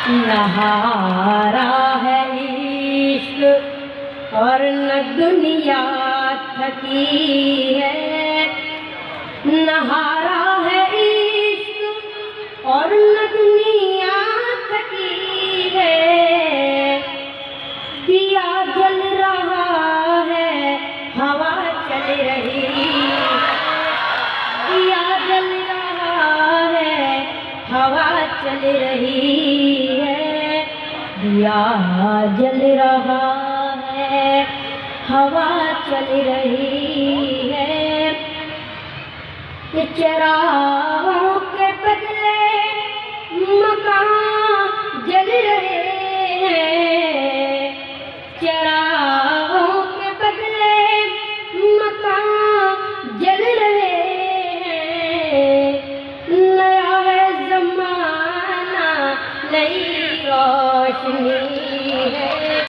नहारा है इश्क और न दुनिया थकी है। नहारा है इश्क और न दुनिया थकी है। दिया जल रहा है, हवा चल रही है। दिया जल रहा है, हवा चल रही है। दिया जल रहा है, हवा चल रही है। ये चरागों के बदले मकान जल रहे हैं। चरागों के बदले मकान जल रहे हैं। नया है ज़माना, नई रोशनी है।